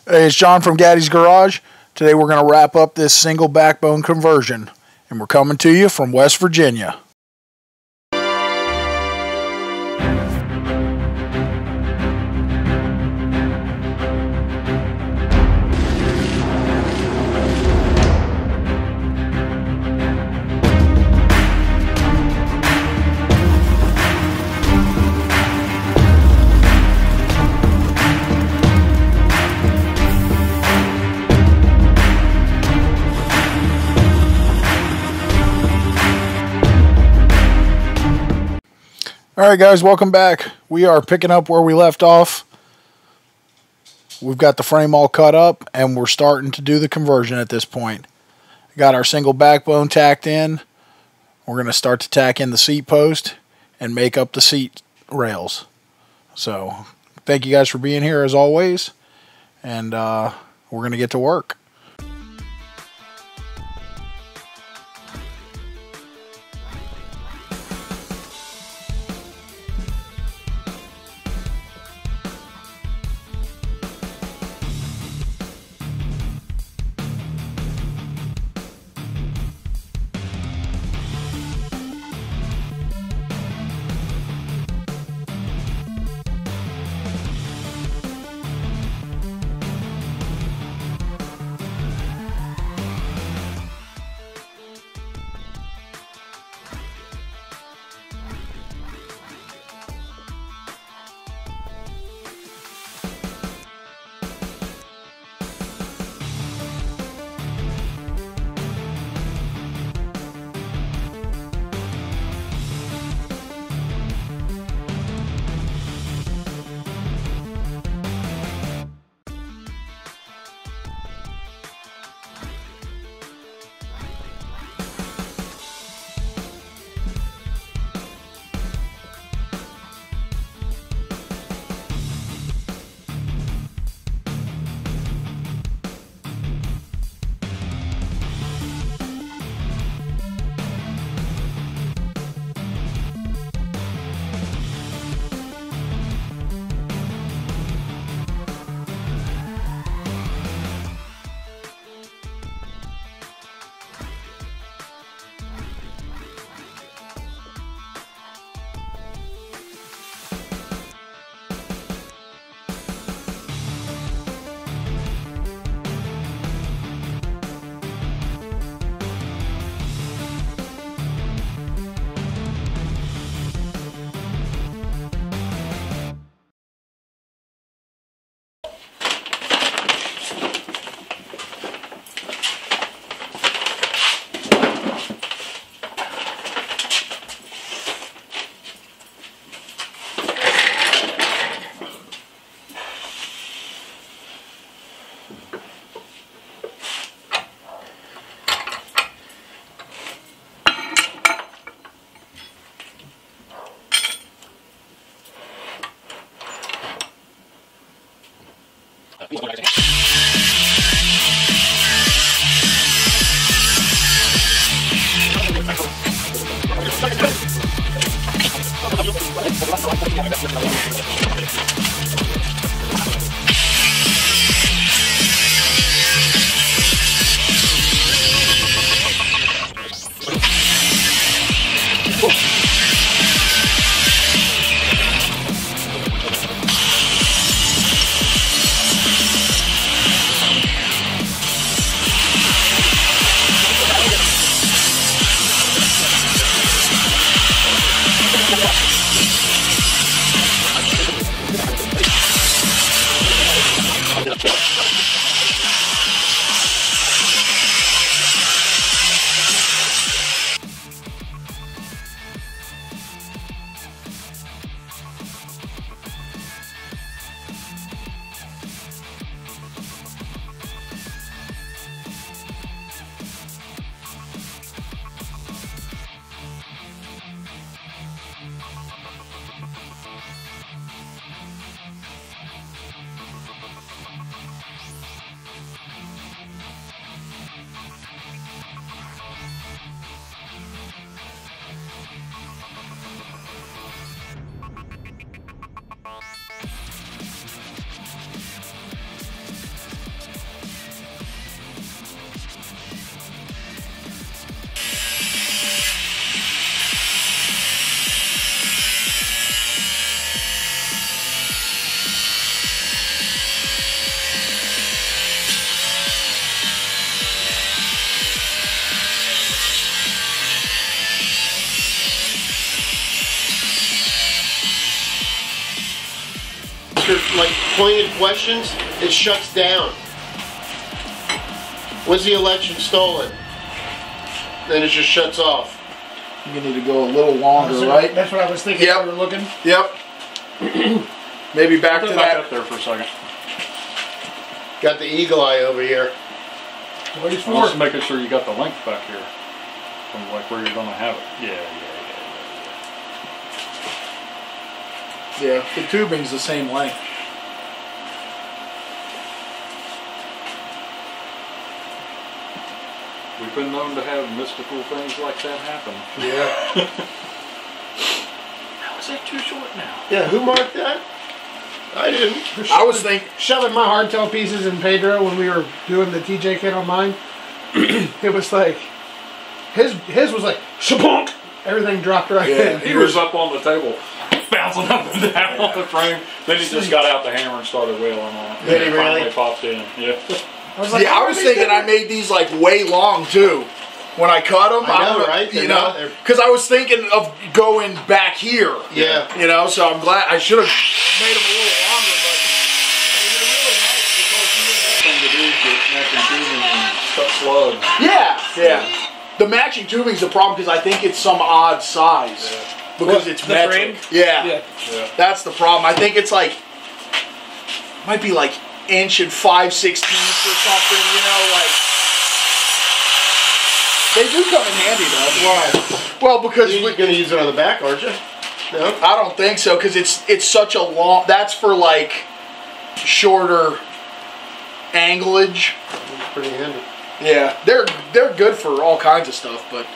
Hey, it's John from Gaddy's Garage. Today we're going to wrap up this single backbone conversion, and we're coming to you from West Virginia. Alright guys, welcome back. We are picking up where we left off. We've got the frame all cut up and we're starting to do the conversion at this point. Got our single backbone tacked in. We're going to start to tack in the seat post and make up the seat rails. So, thank you guys for being here as always. And we're going to get to work. pointed questions, it shuts down. Was the election stolen? Then it just shuts off. You need to go a little longer, right? That's what I was thinking. Yep. We were looking. Yep. Maybe back to Back that. up there for a second. Got the eagle eye over here. What is I'm just for? making sure you got the length back here. From like where you're going to have it. Yeah. Yeah, the tubing's the same length. We've been known to have mystical things like that happen. Yeah. How is that too short now? Yeah, who marked that? I didn't. I was thinking, Shoving my hardtail pieces in Pedro when we were doing the TJ kit on mine. It was like his was like shabonk. Everything dropped right Yeah. in. He was up on the table, bouncing up and down on the frame. Then he just got out the hammer and started wailing on it. Did he And it finally really? popped in. Yeah. I was like, yeah, I was thinking I made these like way long too. When I cut them, I know, right? You They're know, not- they're- because I was thinking of going back here. Yeah. You know, so I'm glad I should have made them a little longer, but they're really nice because Thing to do is get matching tubing and cut slugs. yeah. The matching tubing's the problem because I think it's some odd size because What, it's the metric. frame? Yeah. Yeah. That's the problem. I think it's like might be like inch and 5/16 or something. You know, like they do come in handy though. Why? Well, because You're going to use it on the back, aren't you? No? I don't think so because it's such a long. That's for like shorter anglage. It's pretty handy. Yeah, they're good for all kinds of stuff. But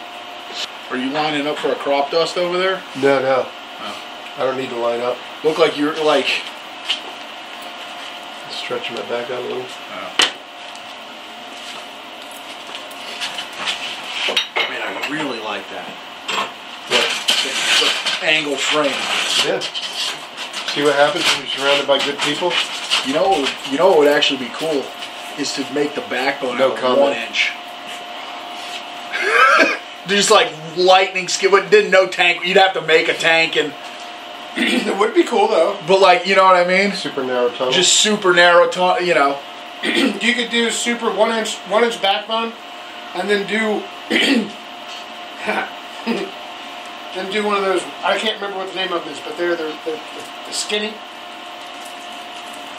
are you lining up for a crop dust over there? No, no. Oh. I don't need to line up. Look like you're like. Stretching it back out a little. Man, I really like that. What? The angle frame. Yeah. See what happens when you're surrounded by good people? You know what would actually be cool is to make the backbone No out of comment. 1 inch. Just like lightning skid, but didn't no tank. You'd have to make a tank and. It would be cool though. But like, you know what I mean? Super narrow tunnel. Just super narrow, you know. You could do super 1 inch backbone, and then do then do one of those. I can't remember what the name of this, but they're the skinny,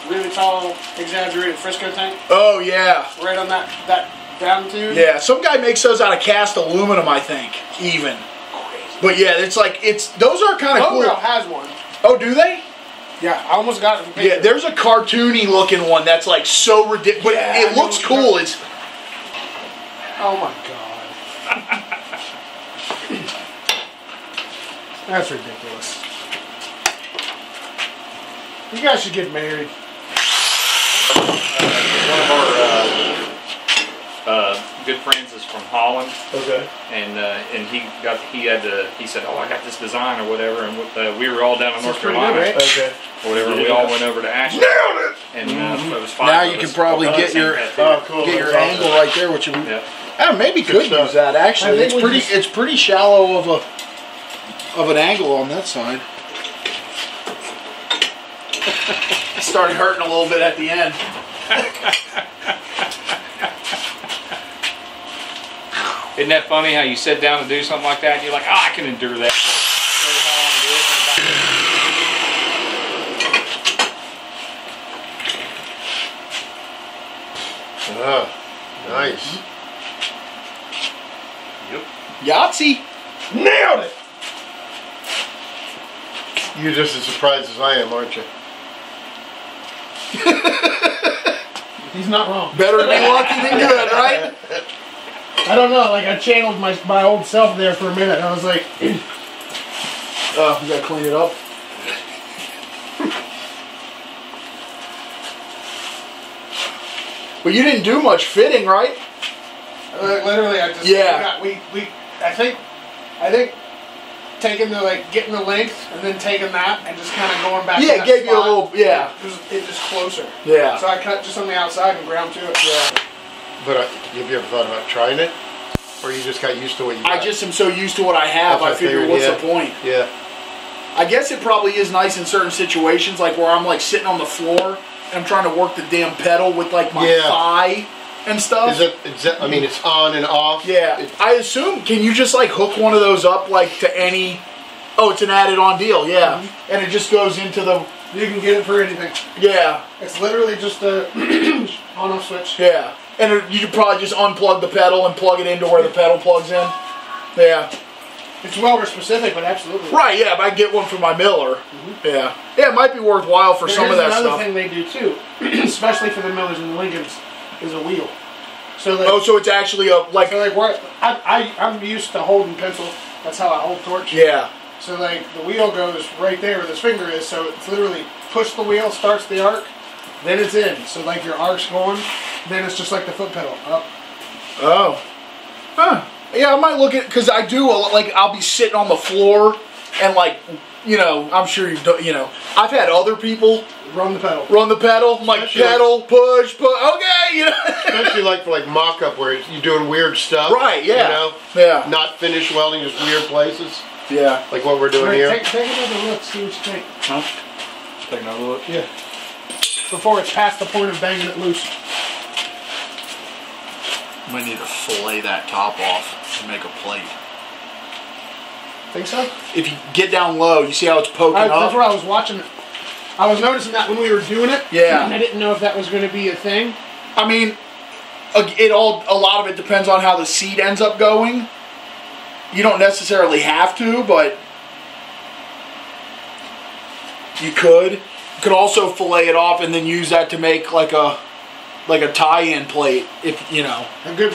really tall, exaggerated Frisco tank. Oh yeah, Right on that down tube. yeah. Some guy makes those out of cast aluminum, I think, even. But yeah, those are kind of cool. Lowrail has one. Oh, do they? Yeah, I almost got it from Pedro. Yeah, there's a cartoony looking one that's like so ridiculous, but Yeah, it I know looks what cool. you're It's Oh my god. That's ridiculous. You guys should get married. One of our good friends is from Holland, Okay. and he said, "Oh, I got this design or whatever," and we were all down in North pretty Carolina good, right? Okay. or whatever. We all went over to Ashland, nailed it. and it was 5 Now of you us can probably all done get the same your tattoo. cool. get your That's angle awesome. right there, which you Yeah. maybe Good could stuff. use that. Actually, I think we it's pretty shallow of an angle on that side. It started hurting a little bit at the end. Isn't that funny how you sit down to do something like that and you're like, oh, I can endure that for Nice. Yep. Yahtzee. Nailed it! You're just as surprised as I am, aren't you? He's not wrong. Better to be lucky than good, right? I don't know, like I channeled my old self there for a minute. I was like, Oh, you gotta clean it up. But you didn't do much fitting, right? literally, I just Yeah. we I think taking getting the length and then taking that and just kind of going back. Yeah, to it that gave you a spot. little, yeah. It just closer. Yeah. So I cut just on the outside and ground to it. Yeah. But have you ever thought about trying it? Or you just got used to what you got? I just am so used to what I have, That's I what I figured, figured, what's yeah. the point? Yeah. I guess it probably is nice in certain situations, like where I'm like sitting on the floor and I'm trying to work the damn pedal with like my Yeah. thigh and stuff. Is it? I mean, it's on and off. Yeah, I assume. Can you just like hook one of those up like to any? Oh, it's an added-on deal. Yeah, and it just goes into the. You can get it for anything. Yeah, It's literally just a on-off switch. yeah, and you could probably just unplug the pedal and plug it into where the pedal plugs in. Yeah. It's welder specific, but absolutely. Right. Yeah, if I get one for my Miller. Yeah. Yeah, it might be worthwhile for some of that another stuff. thing they do too, especially for the Millers and the Lincolns, is a wheel. So like, Oh, so it's actually a like. so like what I'm used to holding pencil. That's how I hold torch. Yeah. So like the wheel goes right there where this finger is. So it's literally push the wheel, starts the arc, then it's in. So like your arc's going, then it's just like the foot pedal up. Oh. Huh. Yeah, I might look at because I do like I'll be sitting on the floor and like I'm sure you've done I've had other people Run the pedal. run the pedal. I'm like Especially pedal, push, okay, Especially like for like mock-up where you're doing weird stuff. Right, yeah. You know? Yeah. Not finished welding, just weird places. Yeah. Like what we're doing Right, here. take another look. See what you think. Huh? Take another look. Yeah. Before it's past the point of banging it loose. Might need to fillet that top off and make a plate. Think so? If you get down low, you see how it's poking That's up? where I was watching it. I was noticing that when we were doing it. Yeah. And I didn't know if that was going to be a thing. I mean, a lot of it depends on how the seat ends up going. You don't necessarily have to, but you could. You could also fillet it off and then use that to make like a tie-in plate, if you know. A good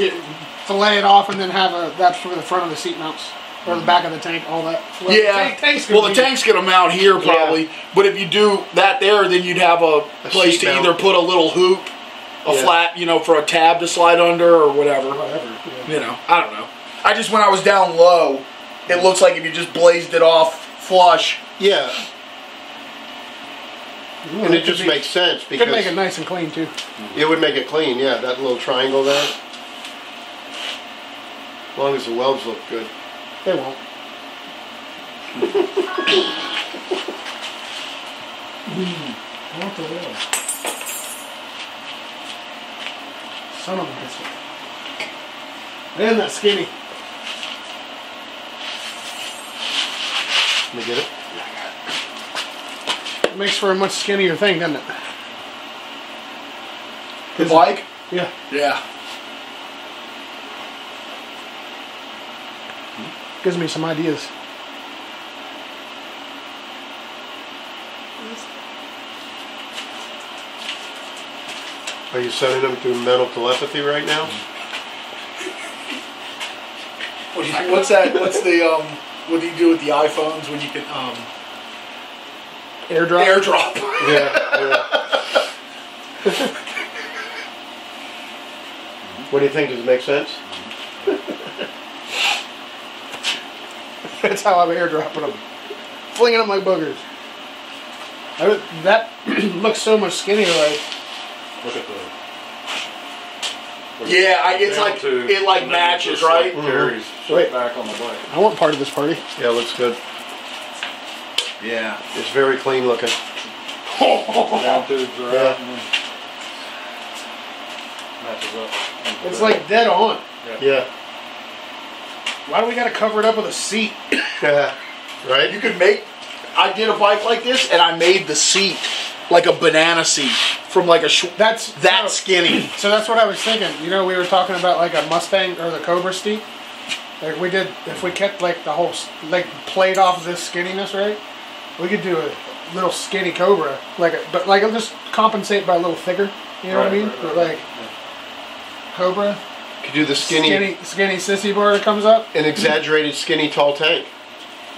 fillet it off and then have that's for the front of the seat mounts. Or the back of the tank, all that. Well, Yeah. The tank's gonna mount here probably, but if you do that there, then you'd have a place seat to mount. either put a little hoop, a Yeah. flat, for a tab to slide under or whatever. Whatever. Yeah. I don't know. I just when I was down low, it looks like if you just blazed it off flush. Yeah. Ooh, And it just makes sense Could make because it nice and clean too. it would make it clean, yeah, that little triangle there. As long as the welds look good. They won't. What the hell? Son of a biscuit. Man, that's skinny. Let me get it. It makes for a much skinnier thing, doesn't it? The bike? Yeah. Yeah. Gives me some ideas. Are you sending them through mental telepathy right now? What's that? What's the what do you do with the iPhones when you can Airdrop. airdrop? Yeah. What do you think? Does it make sense? That's how I'm airdropping them. Flinging them like boogers. That looks so much skinnier. Like Look at the. Yeah, it's down like to- it like and then matches, just right? Like carries Right. back on the bike. I want part of this party. Yeah, looks good. Yeah. It's very clean looking. Down tubes are Yeah. out and then matches up. It's like dead on. Yeah. Why do we got to cover it up with a seat? Yeah. Right? You could make. I did a bike like this, and I made the seat like a banana seat from like a That's that skinny. So that's what I was thinking. We were talking about like a Mustang or the Cobra seat. Like we did, if we kept like the whole played off of this skinniness, right? We could do a little skinny Cobra, but it'll just compensate by a little thicker. You know what I mean? Right. But like Cobra, Could do the skinny, skinny sissy bar that comes up. an exaggerated skinny tall tank.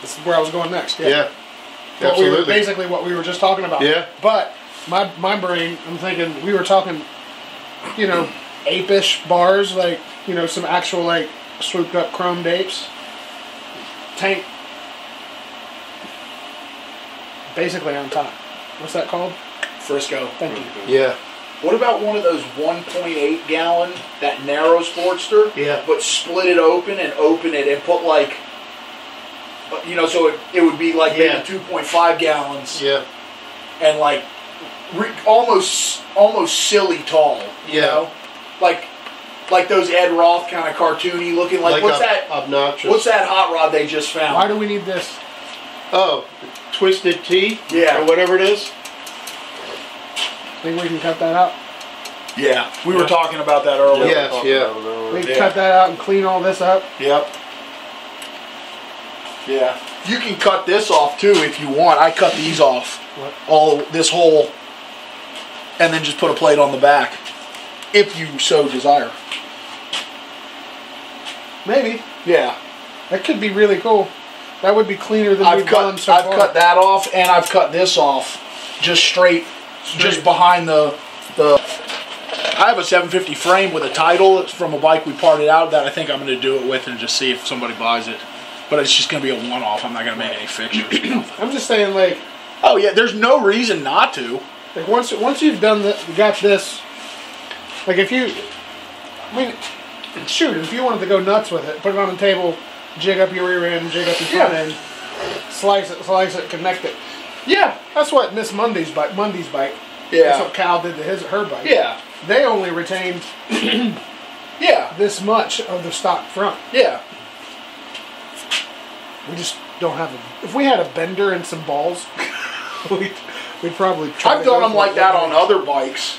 This is where I was going next. Yeah. Absolutely. Basically what we were just talking about. Yeah. But my brain, I'm thinking we were talking, ape-ish bars, like, some actual like swooped up chromed apes. Tank. Basically on top. What's that called? Frisco. Thank you. Yeah. What about one of those 1.8 gallon, that narrow Sportster? Yeah. But split it open and open it and put like, so it would be like Yeah. maybe 2.5 gallons Yeah. and like almost silly tall. You know, like those Ed Roth kind of cartoony looking. Like what's that? Obnoxious. What's that hot rod they just found? Why do we need this? Oh, Twisted Tea? Yeah. Or whatever it is? Think we can cut that out? Yeah, we were talking about that earlier. Yes, yeah. We can cut that out and clean all this up? Yep. Yeah. You can cut this off too if you want. I cut these off. What? All this whole, and then just put a plate on the back, if you so desire. Maybe. Yeah. That could be really cool. That would be cleaner than we've done so far. I've cut that off, and I've cut this off, just straight. Just behind the. I have a 750 frame with a title. It's from a bike we parted out that I think I'm going to do it with and just see if somebody buys it. But it's just going to be a one-off. I'm not going to make any fixtures. I'm just saying, like. Oh yeah, there's no reason not to. Like once you've done that, you got this. Like if you, I mean, shoot, if you wanted to go nuts with it, put it on the table, jig up your rear end, jig up your front end, slice it, connect it. Yeah, That's what Miss Monday's bike. Yeah. That's what Cal did to her bike. Yeah. They only retained Yeah. this much of the stock front. Yeah. We just don't have a. If we had a bender and some balls, we'd probably try I've to done go them for like it. that on other bikes.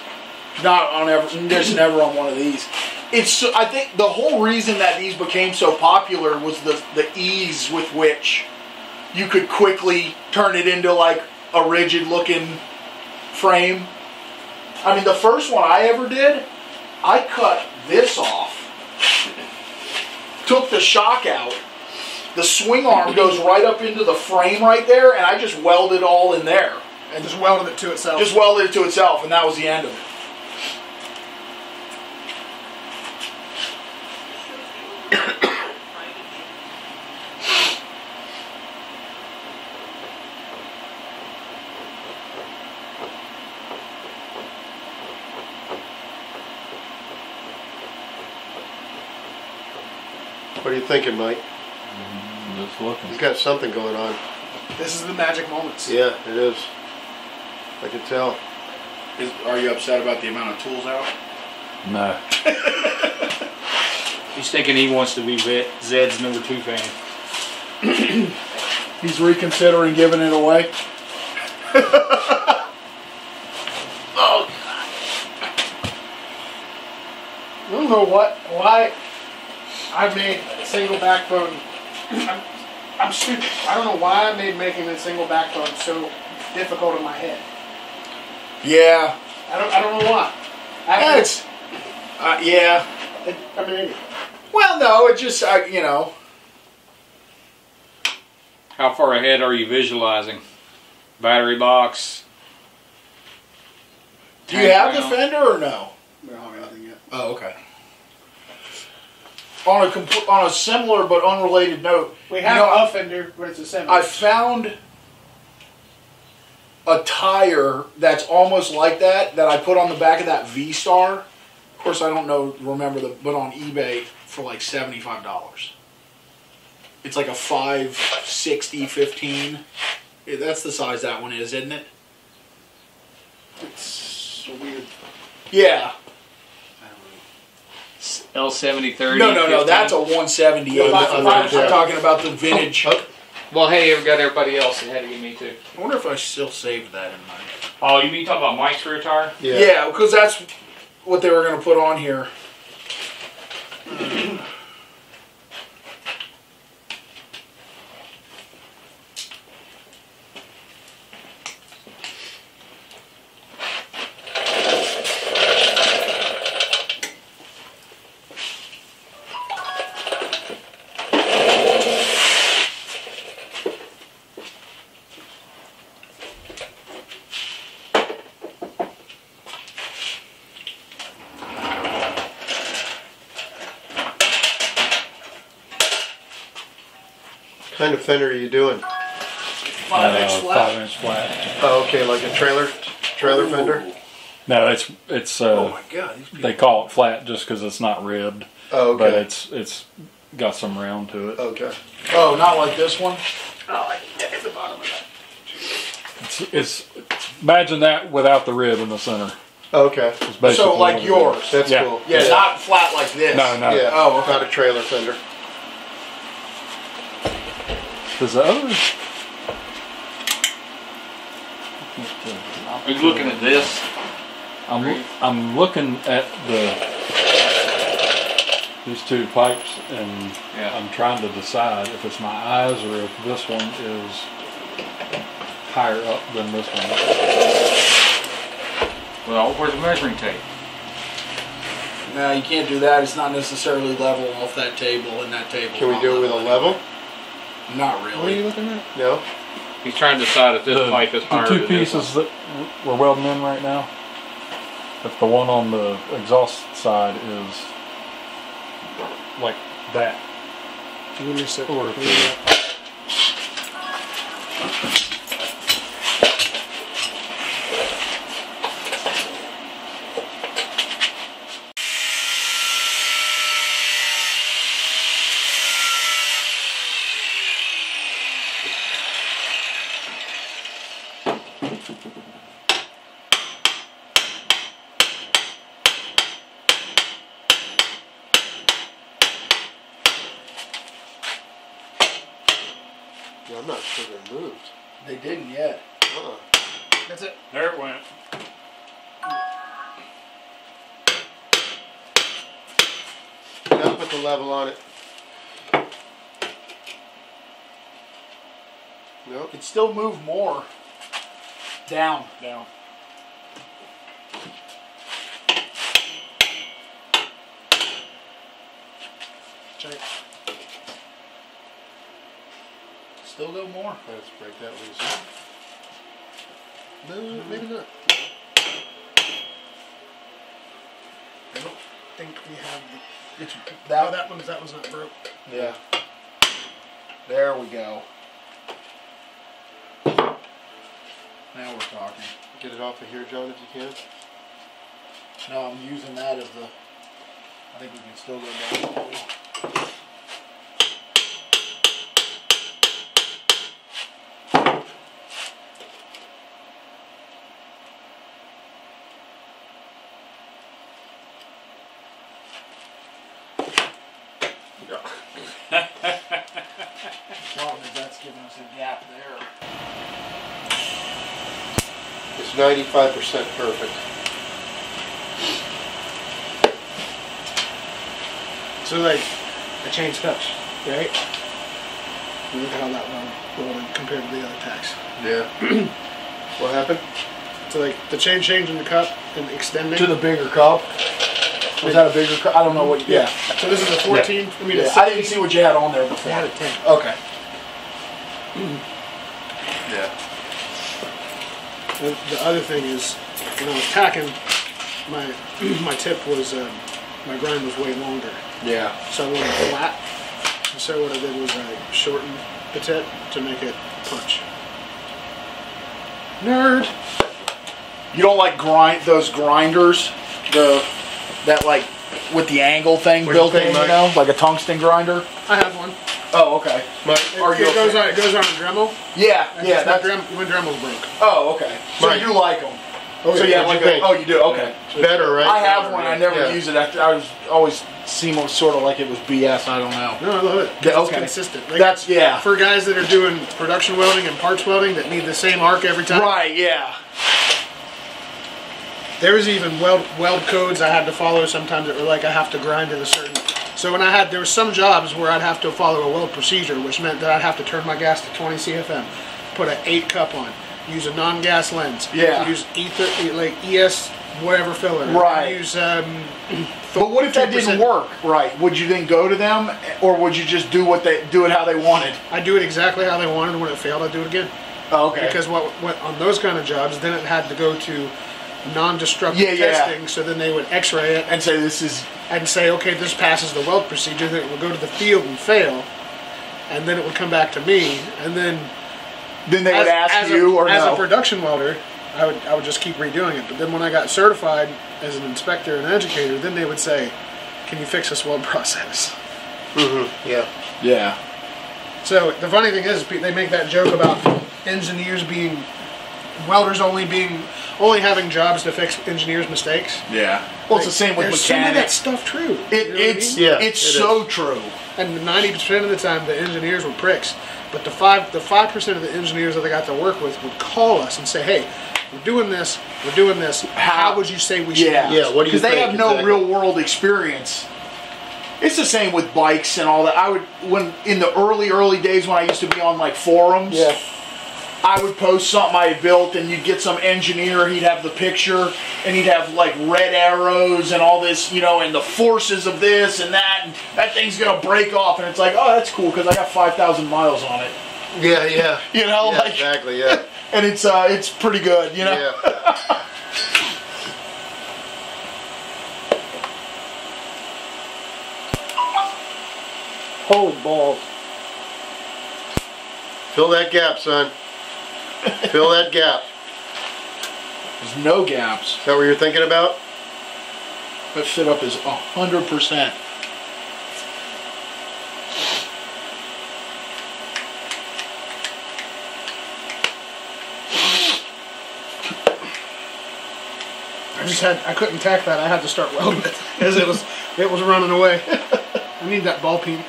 Not on just never on one of these. I think the whole reason that these became so popular was the ease with which you could quickly turn it into like a rigid looking frame. I mean, the first one I ever did, I cut this off, took the shock out, the swing arm goes right up into the frame right there, and I just welded all in there. And just welded it to itself. Just welded it to itself, and that was the end of it. What are you thinking, Mike? Just looking. He's got something going on. This is the magic moments. Yeah, it is. I can tell. Are you upset about the amount of tools out? No. He's thinking he wants to be Zed's number 2 fan. He's reconsidering giving it away. Oh, I don't know why I made single backbone. I'm stupid. I don't know why I made making a single backbone so difficult in my head. yeah. I don't know why. That's, yeah. I'm an idiot. Well, no, it just, you know. How far ahead are you visualizing? Battery box. Do you have the tank fender or no? We don't have anything yet. Oh, okay. On a similar but unrelated note, We have a fender, but it's a 7. I found a tire that's almost like that I put on the back of that V-Star. Of course, I don't but on eBay for like $75. It's like a 560/15. That's the size that one is, isn't it? It's so weird. Yeah. L7030. No. That's a 178. I'm talking about the vintage. Well, hey, you got everybody else. It had to be me too. I wonder if I still saved that in mine. Oh, you mean talking about Mike's rear tire? Yeah, because that's what they were going to put on here. What kind of fender are you doing? 5-inch flat. 5-inch flat. Oh, okay, like a trailer fender? No, it's Oh my God. they call it flat just because it's not ribbed, Oh, but okay. it's got some round to it. Okay. Oh, not like this one? Oh, I can get at the bottom of that. It's imagine that without the rib in the center. Okay. It's basically So like what it yours. is. That's Yeah. cool. Yeah, not flat like this. No, no. Yeah. Oh, okay. Not a trailer fender. Does the other? Are you looking at this? I'm looking at these two pipes, and Yeah. I'm trying to decide if it's my eyes or if this one is higher up than this one. Well, where's the measuring tape? No, you can't do that. It's not necessarily level off that table and that table. Can we do it with a level? Not What are really. you looking at? No. He's trying to decide if this pipe is higher The two than this one. pieces that we're welding in right now, if the one on the exhaust side is like that, Give me a second. or if Yeah, I'm not sure they moved. They didn't yet. That's it. there it went. Now put the level on it. Nope. It still moved more down. Down. Check. Still go more. Let's break that loose. No, maybe not. I don't think we have the. It's Oh, that. that one's not broke. Yeah. There we go. Now we're talking. Get it off of here, John, if you can. No, I'm using that as the. I think we can still go down. Problem is that's giving us a gap there. It's 95% perfect. So like, I changed cups, right? And look at how that one rolled compared to the other tacks. Yeah. What happened? So like the changing the cup and extending. To the bigger cup. Was that a bigger cup? I don't know what. Yeah. So this is a 14. I mean, Yeah, it's I didn't see what you had on there before. I had a 10. Okay. Yeah. The other thing is, when I was tacking, my my tip was my grind was way longer, Yeah. so I wanted it flat. And so what I did was I shortened the tip to make it punch. Nerd. You don't like those grinders, that like with the angle thing What do you built think, in, Mike? like a tungsten grinder. I have one. Oh, okay. It goes on. It goes on a Dremel. Yeah, And yeah. just That's. when Dremel's broke. Oh, okay. So Mike. you like them? Oh, So yeah, yeah, what'd like you think? oh, you do. Okay. Better, right? I have one. I never Yeah. use it. I was always seem sort of like it was BS. I don't know. No, I love it. Yeah, It's okay. consistent. Like, That's yeah. for guys that are doing production welding and parts welding that need the same arc every time. Right. Yeah. There was even weld codes I had to follow sometimes that were like I have to grind at a certain. So when there were some jobs where I'd have to follow a weld procedure, which meant that I'd have to turn my gas to 20 CFM, put an 8 cup on, use a non-gas lens, Yeah. use like ES whatever filler, Right. use But what if that didn't 2%. work? Right. Would you then go to them, or would you just do it how they wanted? I do it exactly how they wanted. When it failed, I do it again. Oh, okay. Because what on those kind of jobs, then it had to go to non-destructive Yeah, yeah. testing. So then they would X-ray it and say this is and say, okay, this passes the weld procedure. Then it would go to the field and fail, and then it would come back to me. And then they would ask as you or as no. a production welder, I would just keep redoing it. But then when I got certified as an inspector and educator, then they would say, can you fix this weld process? Mm-hmm. Yeah. Yeah. So the funny thing is, they make that joke about engineers being welders only having jobs to fix engineers' mistakes. Yeah. Well, it's the same with There's some of that mechanics. stuff true. You know It's what I mean? Yeah, it's it so true. And 90% of the time, the engineers were pricks. But the 5% of the engineers that they got to work with would call us and say, "Hey, we're doing this. We're doing this. How would you say we should?" Yeah. do Yeah, this?" what do you Because they think? have no Exactly. real world experience. It's the same with bikes and all that. When in the early days when I used to be on like forums, I would post something I had built, and you'd get some engineer. He'd have the picture, and he'd have like red arrows and all this, and the forces of this and that, and that thing's gonna break off. And it's like, oh, that's cool because I got 5,000 miles on it. Yeah, yeah. Yeah, like exactly, yeah. and it's pretty good, Yeah. Holy balls! Fill that gap, son. Fill that gap. There's no gaps. Is that what you're thinking about? That fit up is 100%. I couldn't tack that. I had to start welding it as it was running away. I need that ball peen.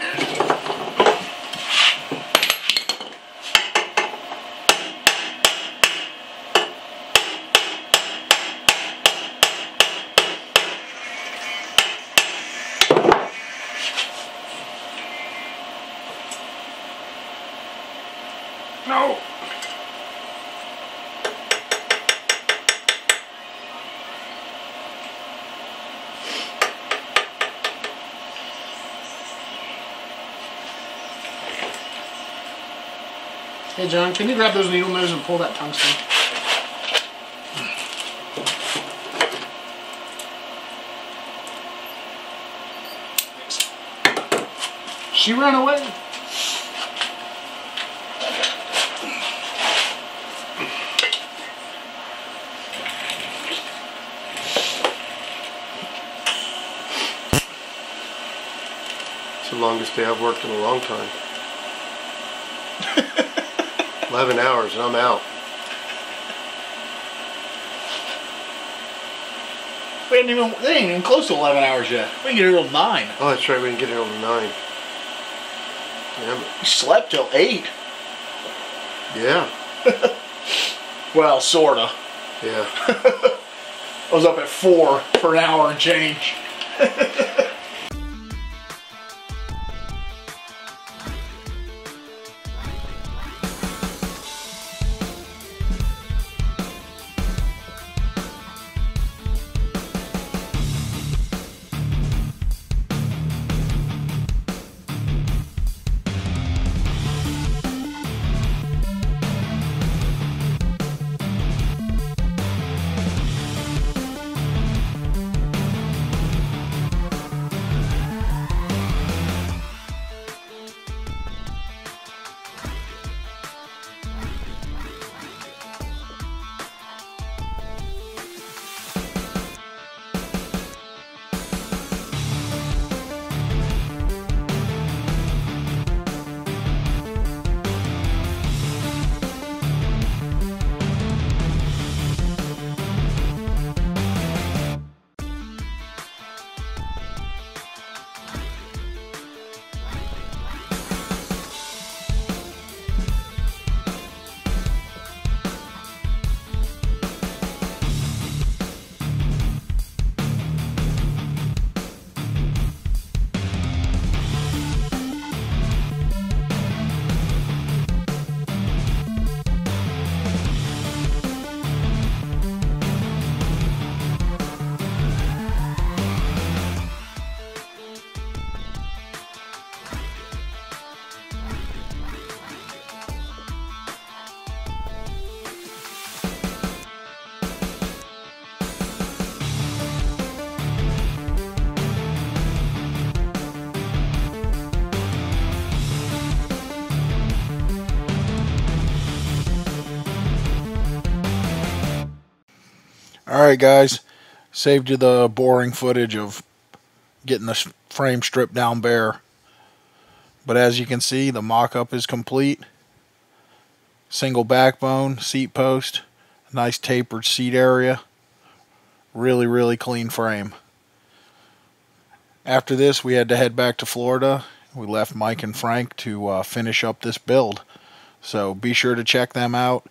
No. Hey John, can you grab those needle nose and pull that tungsten? Thanks. She ran away. It's the longest day I've worked in a long time. 11 hours and I'm out. They ain't even close to 11 hours yet. We can get here till 9. Oh, that's right, we didn't get here till 9. Damn it. We slept till 8. Yeah. Well, sorta. Yeah. I was up at 4 for an hour and change. Alright guys, saved you the boring footage of getting the frame stripped down bare. But as you can see, the mock-up is complete. Single backbone, seat post, Nice tapered seat area. Really, really clean frame. After this, we had to head back to Florida. We left Mike and Frank to finish up this build. So be sure to check them out.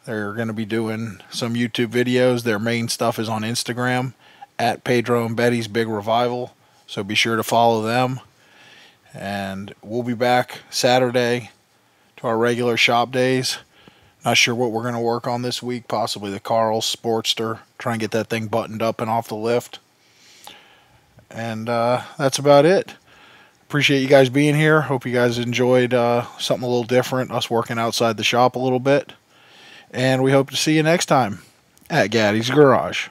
They're going to be doing some YouTube videos. Their main stuff is on Instagram at Pedro and Betty's Big Revival. So be sure to follow them. And we'll be back Saturday to our regular shop days. Not sure what we're going to work on this week. Possibly the Carl Sportster. Try and get that thing buttoned up and off the lift. And that's about it. Appreciate you guys being here. Hope you guys enjoyed something a little different. Us working outside the shop a little bit. And we hope to see you next time at Gaddy's Garage.